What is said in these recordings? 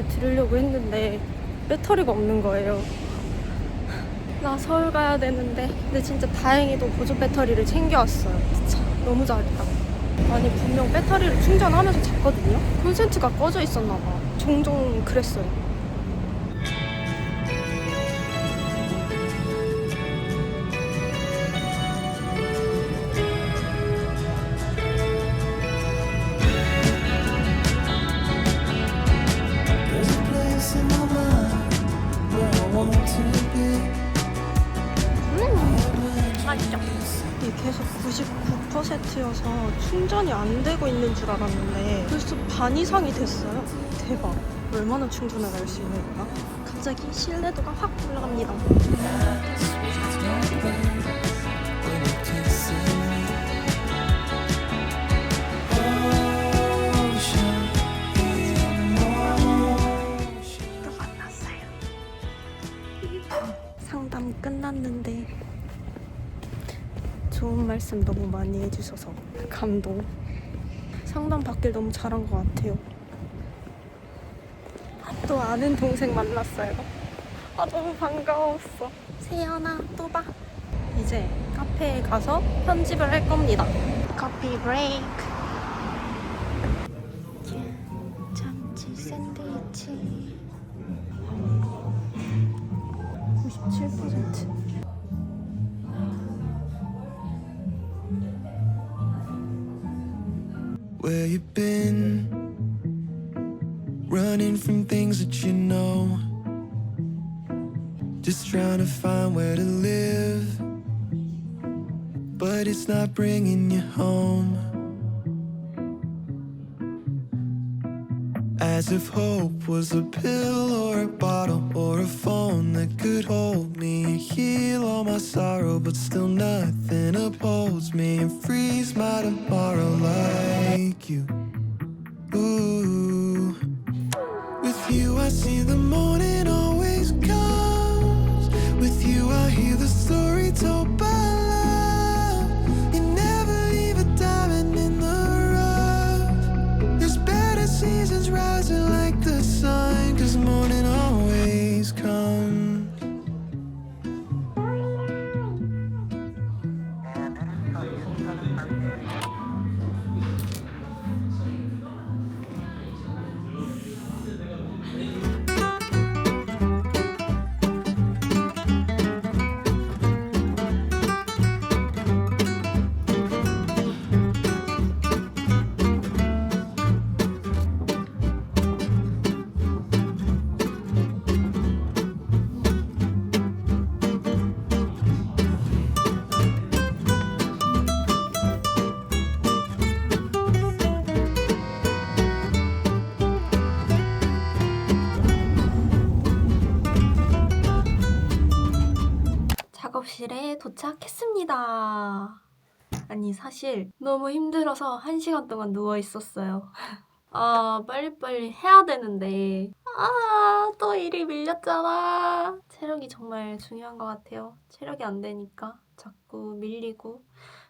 어제 들으려고 했는데 배터리가 없는 거예요. 나 서울 가야 되는데. 근데 진짜 다행히도 보조 배터리를 챙겨왔어요. 진짜 너무 잘했다. 아니 분명 배터리를 충전하면서 잤거든요. 콘센트가 꺼져 있었나 봐. 종종 그랬어요. 맛있죠? 이게 계속 99%여서 충전이 안 되고 있는 줄 알았는데 벌써 반 이상이 됐어요. 대박. 얼마나 충전을 할 수 있는 거야? 갑자기 신뢰도가 확 올라갑니다. 또 만났어요. 상담 끝났는데 좋은 말씀 너무 많이 해주셔서 감동. 상담 받길 너무 잘한 것 같아요. 또 아는 동생 만났어요. 너무 반가웠어. 세연아 또 봐. 이제 카페에 가서 편집을 할 겁니다. 커피 브레이크. 참치 샌드위치 97%. Where you been? Running from things that you know. Just trying to find where to live, but it's not bringing you home. As if hope was a pill or a bottle or a phone that could hold me and heal all my sorrow, but still nothing upholds me and frees my tomorrow like you. Ooh. With you I see the morning always comes. With you I hear the story told by love. You never leave a diamond in the rough. There's better seasons rising like the sun, 'cause morning always comes. 작업실에 도착했습니다. 아니 사실 너무 힘들어서 1시간 동안 누워 있었어요. 빨리빨리 해야 되는데 또 일이 밀렸잖아. 체력이 정말 중요한 것 같아요. 체력이 안 되니까 자꾸 밀리고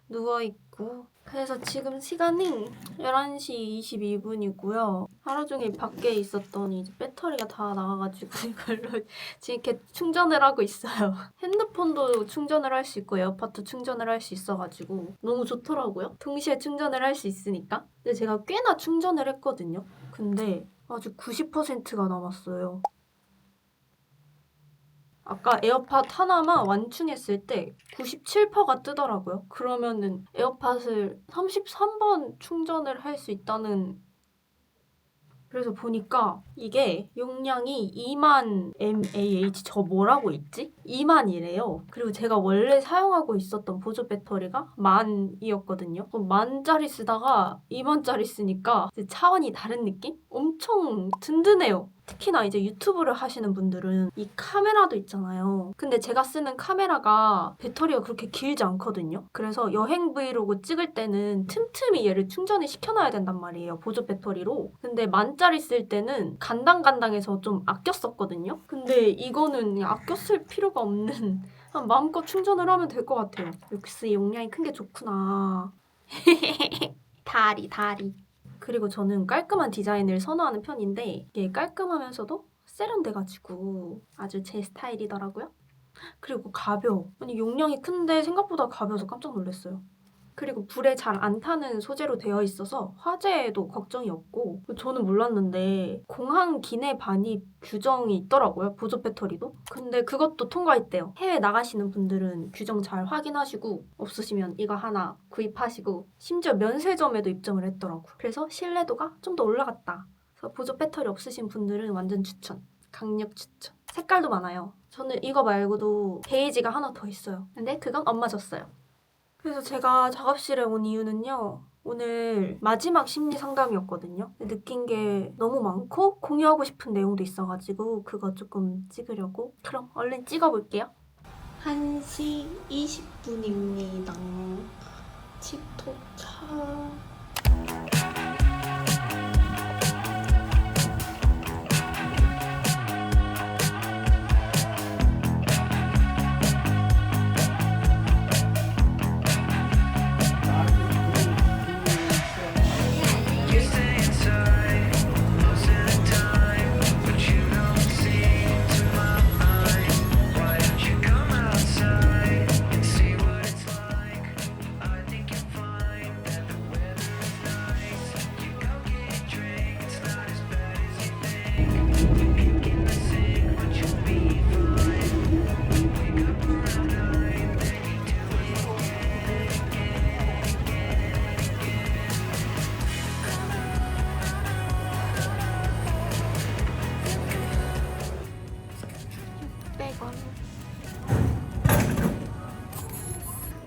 누워있고. 그래서 지금 시간이 11시 22분이고요. 하루 종일 밖에 있었더니 이제 배터리가 다 나가가지고 이걸로 지금 이렇게 충전을 하고 있어요. 핸드폰도 충전을 할 수 있고 에어팟도 충전을 할 수 있어가지고 너무 좋더라고요. 동시에 충전을 할 수 있으니까. 근데 제가 꽤나 충전을 했거든요. 근데 아직 90%가 남았어요. 아까 에어팟 하나만 완충했을 때 97%가 뜨더라고요. 그러면은 에어팟을 33번 충전을 할 수 있다는. 그래서 보니까 이게 용량이 2만 mAh, 저 뭐라고 있지? 2만이래요. 그리고 제가 원래 사용하고 있었던 보조 배터리가 10,000이었거든요. 10,000짜리 쓰다가 20,000짜리 쓰니까 이제 차원이 다른 느낌? 엄청 든든해요. 특히나 이제 유튜브를 하시는 분들은 이 카메라도 있잖아요. 근데 제가 쓰는 카메라가 배터리가 그렇게 길지 않거든요. 그래서 여행 브이로그 찍을 때는 틈틈이 얘를 충전을 시켜놔야 된단 말이에요. 보조 배터리로. 근데 10,000짜리 쓸 때는 간당간당해서 좀 아껴 썼거든요. 근데 이거는 그냥 아껴 쓸 필요가 없는, 마음껏 충전을 하면 될 것 같아요. 역시 용량이 큰 게 좋구나. 다리. 그리고 저는 깔끔한 디자인을 선호하는 편인데 이게 깔끔하면서도 세련돼가지고 아주 제 스타일이더라고요. 그리고 가벼워. 아니 용량이 큰데 생각보다 가벼워서 깜짝 놀랐어요. 그리고 불에 잘 안 타는 소재로 되어 있어서 화재에도 걱정이 없고 저는 몰랐는데 공항 기내 반입 규정이 있더라고요. 보조 배터리도. 근데 그것도 통과했대요. 해외 나가시는 분들은 규정 잘 확인하시고 없으시면 이거 하나 구입하시고 심지어 면세점에도 입점을 했더라고요. 그래서 신뢰도가 좀 더 올라갔다. 그래서 보조 배터리 없으신 분들은 완전 추천. 강력 추천. 색깔도 많아요. 저는 이거 말고도 베이지가 하나 더 있어요. 근데 그건 엄마 줬어요. 그래서 제가 작업실에 온 이유는요. 오늘 마지막 심리 상담이었거든요. 느낀 게 너무 많고 공유하고 싶은 내용도 있어가지고 그거 조금 찍으려고. 그럼 얼른 찍어볼게요. 1시 20분입니다. 집 도착.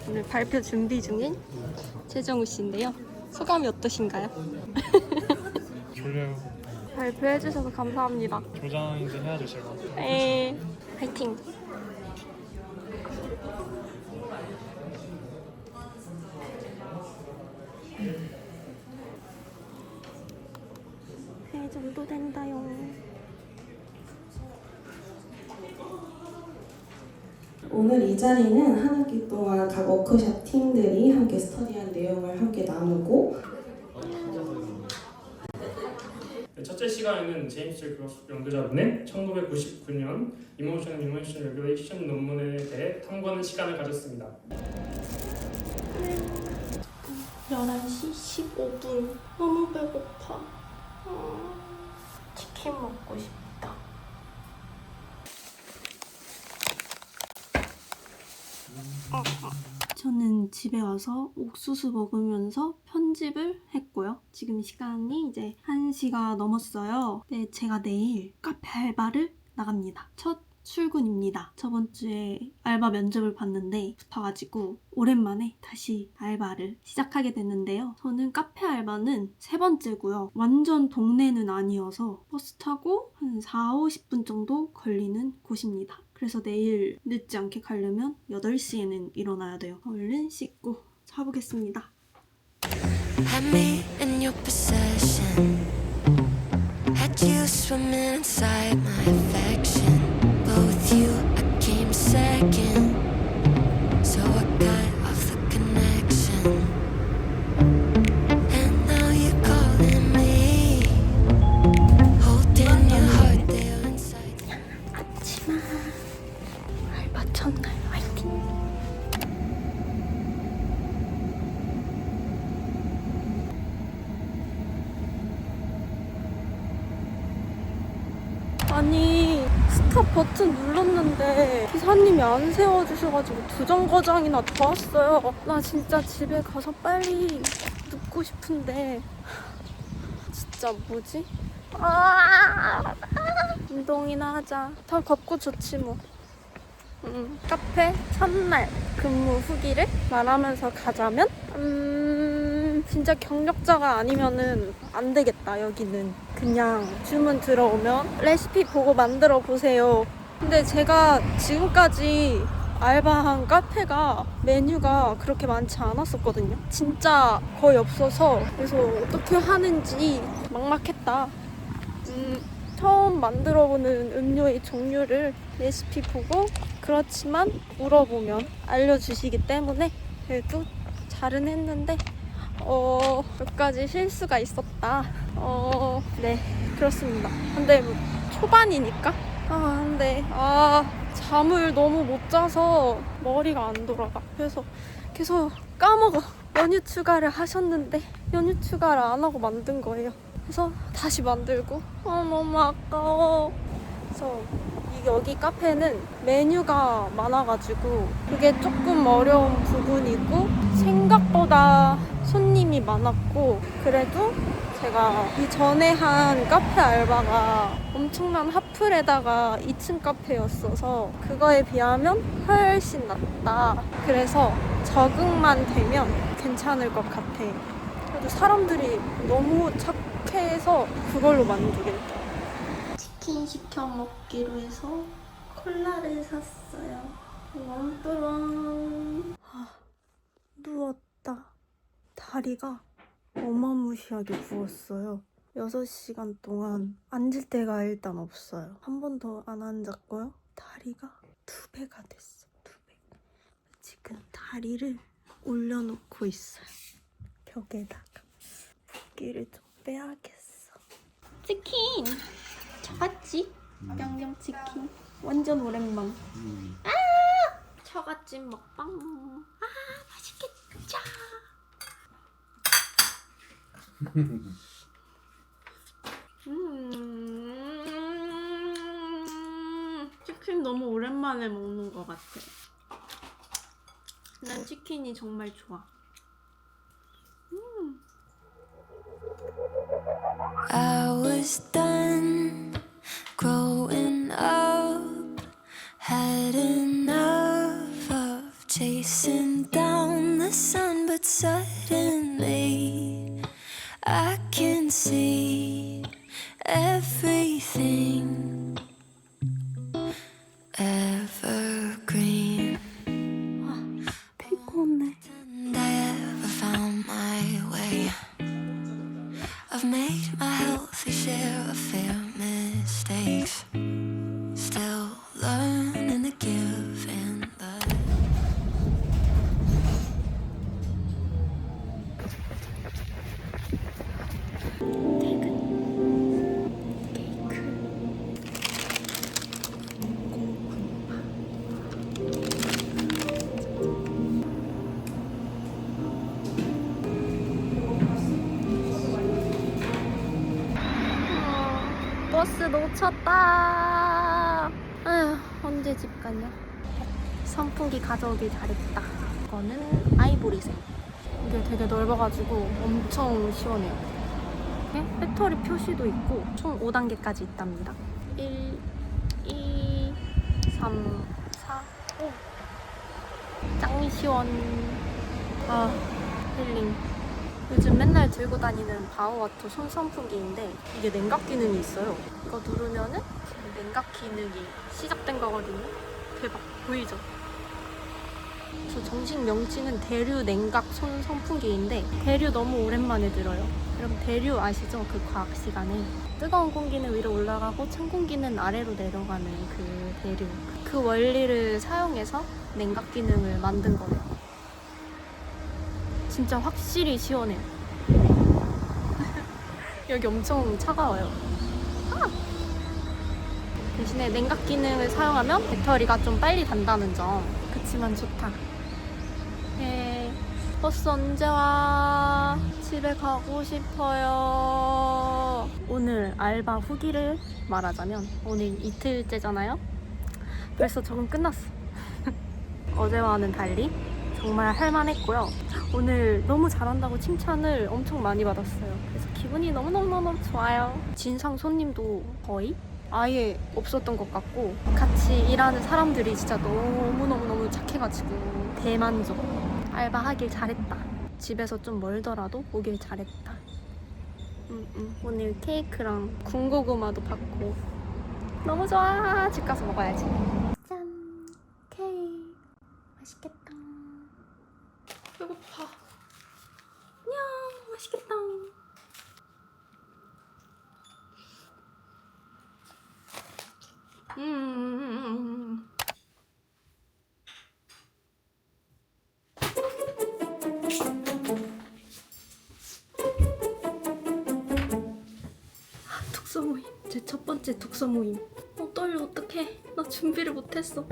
오늘 발표 준비 중인 최정우 씨인데요. 소감이 어떠신가요? 졸려요. 발표해 주셔서 감사합니다. 조장인데 해야죠 제가. 네, 화이팅! 네 정도 된다요. 오늘 이 자리는 한 학기 동안 각 워크숍 팀들이 함께 스터디한 내용을 함께 나누고 첫째 시간에는 제임스 그로스 연구자분의 1999년 Emotion and Emotion Regulation 논문에 대해 탐구하는 시간을 가졌습니다. 11시 15분. 너무 배고파. 치킨 먹고 싶다. 저는 집에 와서 옥수수 먹으면서 편집을 했고요. 지금 시간이 이제 1시가 넘었어요. 네, 제가 내일 카페 알바를 나갑니다. 첫 출근입니다. 저번 주에 알바 면접을 봤는데 붙어가지고 오랜만에 다시 알바를 시작하게 됐는데요. 저는 카페 알바는 3번째고요. 완전 동네는 아니어서 버스 타고 한 4-50분 정도 걸리는 곳입니다. 그래서 내일 늦지 않게 가려면 8시에는 일어나야 돼요. 얼른 씻고 자보겠습니다. Had me in your possession. Had you swimming inside my affection. But with you I came second. So I cut off the connection. And now you're calling me. Holding your heart there inside. 아침아 알바 첫날 화이팅! 아니 스탑 버튼 눌렀는데 기사님이 안 세워주셔가지고 2정거장이나 더 왔어요. 나 진짜 집에 가서 빨리 눕고 싶은데 진짜 뭐지? 운동이나 하자. 더 걷고 좋지 뭐. 카페 첫날 근무 후기를 말하면서 가자면 진짜 경력자가 아니면은 안 되겠다. 여기는 그냥 주문 들어오면 레시피 보고 만들어 보세요. 근데 제가 지금까지 알바한 카페가 메뉴가 그렇게 많지 않았었거든요. 진짜 거의 없어서. 그래서 어떻게 하는지 막막했다. 처음 만들어보는 음료의 종류를 레시피 보고, 그렇지만 물어보면 알려주시기 때문에 그래도 잘은 했는데 몇 가지 실수가 있었다. 네, 그렇습니다. 근데 뭐 초반이니까. 근데 잠을 너무 못 자서 머리가 안 돌아가. 그래서 계속 까먹어. 연유 추가를 하셨는데 연유 추가를 안 하고 만든 거예요. 그래서 다시 만들고 너무 아까워. 그래서 여기 카페는 메뉴가 많아가지고 그게 조금 어려운 부분이고 생각보다 손님이 많았고 그래도 제가 이전에 한 카페 알바가 엄청난 하플에다가 2층 카페였어서 그거에 비하면 훨씬 낫다. 그래서 적응만 되면 괜찮을 것 같아. 그래도 사람들이 너무 착해서 그걸로 만족했다. 치킨 시켜 먹기로 해서 콜라를 샀어요. 뚜렁뚜렁. 누웠다. 다리가 어마무시하게 부었어요. 6시간 동안 앉을 데가 일단 없어요. 한 번도 안 앉았고요. 다리가 2배가 됐어. 2배. 지금 다리를 올려놓고 있어요. 벽에다가. 붓기를 좀 빼야겠어. 치킨! 처갓집 양념치킨 완전 오랜만. 처갓집 먹방. 맛있겠죠. 치킨 너무 오랜만에 먹는 것 같아. 난 치킨이 정말 좋아. I was done growing up, had enough of chasing down the sun, but suddenly I can see everything evergreen. 피곤해. And I ever found my way. I've made my healthy share of fair mistakes. Still learning to give and the 버스 놓쳤다. 아휴, 언제 집 가냐. 선풍기 가져오길 잘했다. 이거는 아이보리색. 이게 되게 넓어가지고 엄청 시원해요. 이렇게 배터리 표시도 있고 총 5단계까지 있답니다. 1, 2, 3, 4, 5. 짱 시원. 힐링. 요즘 맨날 들고 다니는 바우와터 손선풍기인데 이게 냉각 기능이 있어요. 이거 누르면은 지금 냉각 기능이 시작된 거거든요. 대박, 보이죠? 저 정식 명칭은 대류 냉각 손선풍기인데 대류 너무 오랜만에 들어요. 여러분 대류 아시죠? 그 과학 시간에 뜨거운 공기는 위로 올라가고 찬 공기는 아래로 내려가는 그 대류. 그 원리를 사용해서 냉각 기능을 만든 거예요. 진짜 확실히 시원해요. 여기 엄청 차가워요. 대신에 냉각 기능을 사용하면 배터리가 좀 빨리 단다는 점. 그치만 좋다. 버스 언제 와? 집에 가고 싶어요. 오늘 알바 후기를 말하자면 오늘 이틀째잖아요. 벌써 적응 끝났어. 어제와는 달리 정말 할만했고요. 오늘 너무 잘한다고 칭찬을 엄청 많이 받았어요. 그래서 기분이 너무너무 좋아요. 진상 손님도 거의 아예 없었던 것 같고 같이 일하는 사람들이 진짜 너무너무 착해가지고 대만족. 알바하길 잘했다. 집에서 좀 멀더라도 오길 잘했다. 오늘 케이크랑 군고구마도 받고 너무 좋아. 집 가서 먹어야지. 짠! 케이크 맛있겠다. 배고파. 안녕. 맛있겠다. 제 첫 번째 독서 모임. 떨려. 어떡해. 나 준비를 못했어.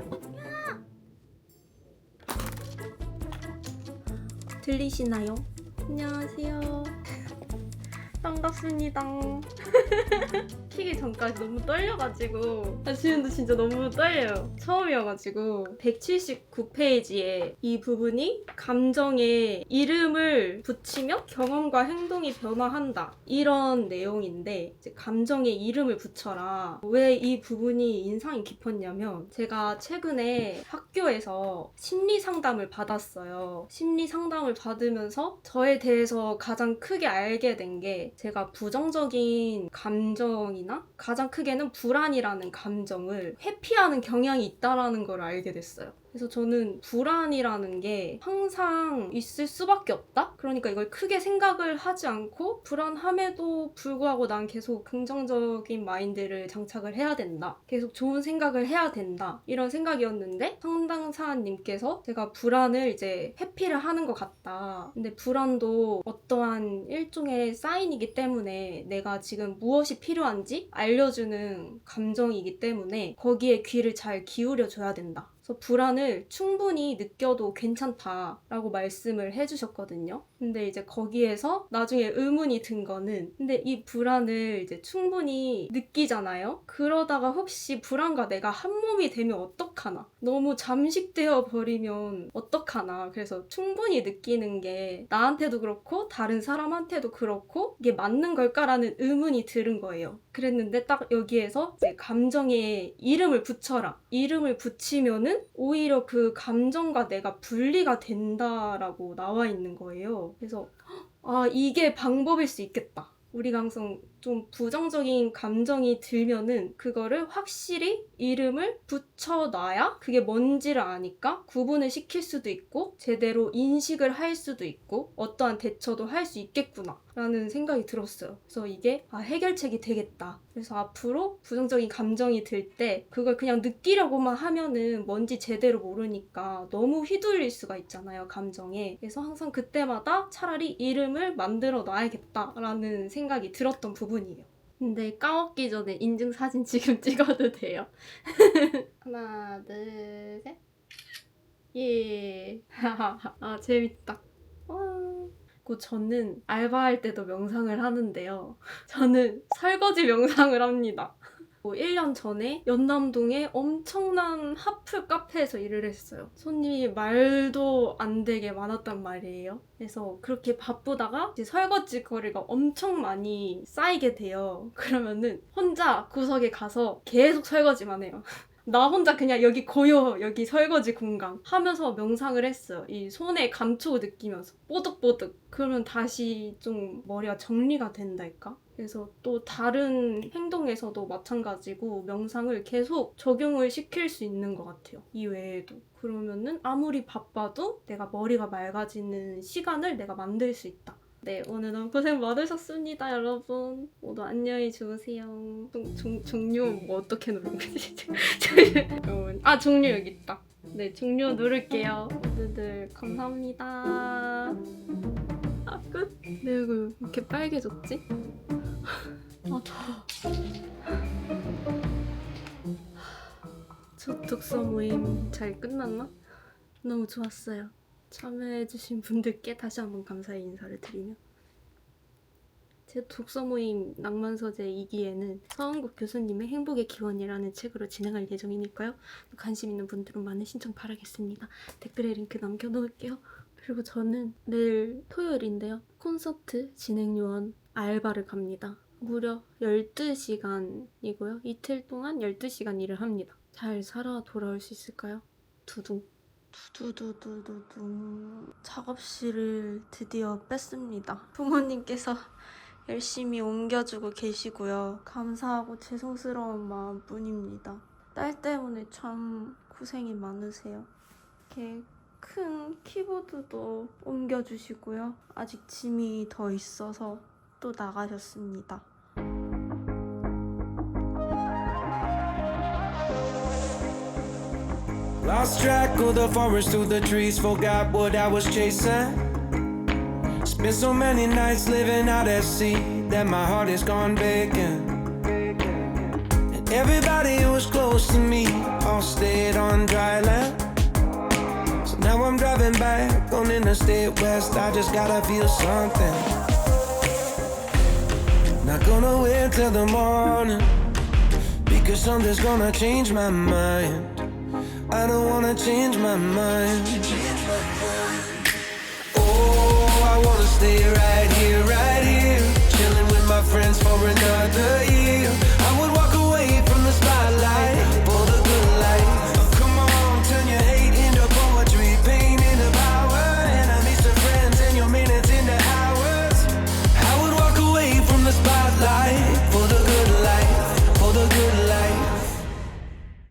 들리시나요? 안녕하세요. 반갑습니다. 키기 전까지 너무 떨려가지고 지금도 진짜 너무 떨려요. 처음이어가지고 179페이지에 이 부분이 감정에 이름을 붙이며 경험과 행동이 변화한다 이런 내용인데 이제 감정에 이름을 붙여라. 왜 이 부분이 인상이 깊었냐면 제가 최근에 학교에서 심리 상담을 받았어요. 심리 상담을 받으면서 저에 대해서 가장 크게 알게 된 게 제가 부정적인 감정이나 가장 크게는 불안이라는 감정을 회피하는 경향이 있다라는 걸 알게 됐어요. 그래서 저는 불안이라는 게 항상 있을 수밖에 없다? 그러니까 이걸 크게 생각을 하지 않고 불안함에도 불구하고 난 계속 긍정적인 마인드를 장착을 해야 된다. 계속 좋은 생각을 해야 된다. 이런 생각이었는데 상담사님께서 제가 불안을 이제 회피를 하는 것 같다. 근데 불안도 어떠한 일종의 사인이기 때문에 내가 지금 무엇이 필요한지 알려주는 감정이기 때문에 거기에 귀를 잘 기울여줘야 된다. 그래서 불안을 충분히 느껴도 괜찮다라고 말씀을 해주셨거든요. 근데 이제 거기에서 나중에 의문이 든 거는 근데 이 불안을 이제 충분히 느끼잖아요? 그러다가 혹시 불안과 내가 한 몸이 되면 어떡하나? 너무 잠식되어 버리면 어떡하나? 그래서 충분히 느끼는 게 나한테도 그렇고 다른 사람한테도 그렇고 이게 맞는 걸까라는 의문이 들은 거예요. 그랬는데 딱 여기에서 이제 감정에 이름을 붙여라. 이름을 붙이면은 오히려 그 감정과 내가 분리가 된다라고 나와 있는 거예요. 그래서 이게 방법일 수 있겠다. 우리가 항상 좀 부정적인 감정이 들면은 그거를 확실히 이름을 붙여놔야 그게 뭔지를 아니까 구분을 시킬 수도 있고 제대로 인식을 할 수도 있고 어떠한 대처도 할 수 있겠구나 라는 생각이 들었어요. 그래서 이게 해결책이 되겠다. 그래서 앞으로 부정적인 감정이 들 때 그걸 그냥 느끼려고만 하면은 뭔지 제대로 모르니까 너무 휘둘릴 수가 있잖아요, 감정에. 그래서 항상 그때마다 차라리 이름을 만들어 놔야겠다라는 생각이 들었던 부분이에요. 근데 까먹기 전에 인증사진 지금 찍어도 돼요? 하나, 둘, 셋. 예. 재밌다. 저는 알바할 때도 명상을 하는데요. 저는 설거지 명상을 합니다. 1년 전에 연남동에 엄청난 하프 카페에서 일을 했어요. 손님이 말도 안 되게 많았단 말이에요. 그래서 그렇게 바쁘다가 이제 설거지 거리가 엄청 많이 쌓이게 돼요. 그러면은 혼자 구석에 가서 계속 설거지만 해요. 나 혼자 그냥 여기 고요, 여기 설거지 공간 하면서 명상을 했어요. 이 손의 감촉을 느끼면서 뽀득뽀득. 그러면 다시 좀 머리가 정리가 된달까? 그래서 또 다른 행동에서도 마찬가지고 명상을 계속 적용을 시킬 수 있는 것 같아요. 이 외에도. 그러면은 아무리 바빠도 내가 머리가 맑아지는 시간을 내가 만들 수 있다. 네, 오늘 너무 고생 많으셨습니다, 여러분. 모두 안녕히 주무세요. 종료 뭐 어떻게 누르는 거지? 종료 여기 있다. 네, 종료 누를게요. 모두들 감사합니다. 끝. 내 얼굴 이렇게 빨개졌지? 더워. 첫 독서 모임 잘 끝났나? 너무 좋았어요. 참여해주신 분들께 다시 한번 감사의 인사를 드리며 제 독서 모임 낭만서재 2기에는 서은국 교수님의 행복의 기원이라는 책으로 진행할 예정이니까요. 관심 있는 분들은 많은 신청 바라겠습니다. 댓글에 링크 남겨놓을게요. 그리고 저는 내일 토요일인데요. 콘서트 진행 요원 알바를 갑니다. 무려 12시간이고요. 이틀 동안 12시간 일을 합니다. 잘 살아 돌아올 수 있을까요? 두둥. 두두두두두. 작업실을 드디어 뺐습니다. 부모님께서 열심히 옮겨주고 계시고요. 감사하고 죄송스러운 마음뿐입니다. 딸 때문에 참 고생이 많으세요. 이렇게 큰 키보드도 옮겨주시고요. 아직 짐이 더 있어서 또 나가셨습니다. Lost track of the forest through the trees, forgot what I was chasing. Spent so many nights living out at sea that my heart is gone vacant. Everybody who was close to me all stayed on dry land. So now I'm driving back on Interstate West. I just gotta feel something. Not gonna wait till the morning, because something's gonna change my mind. I don't wanna change my mind. Oh, I wanna stay right here, chilling with my friends for another year.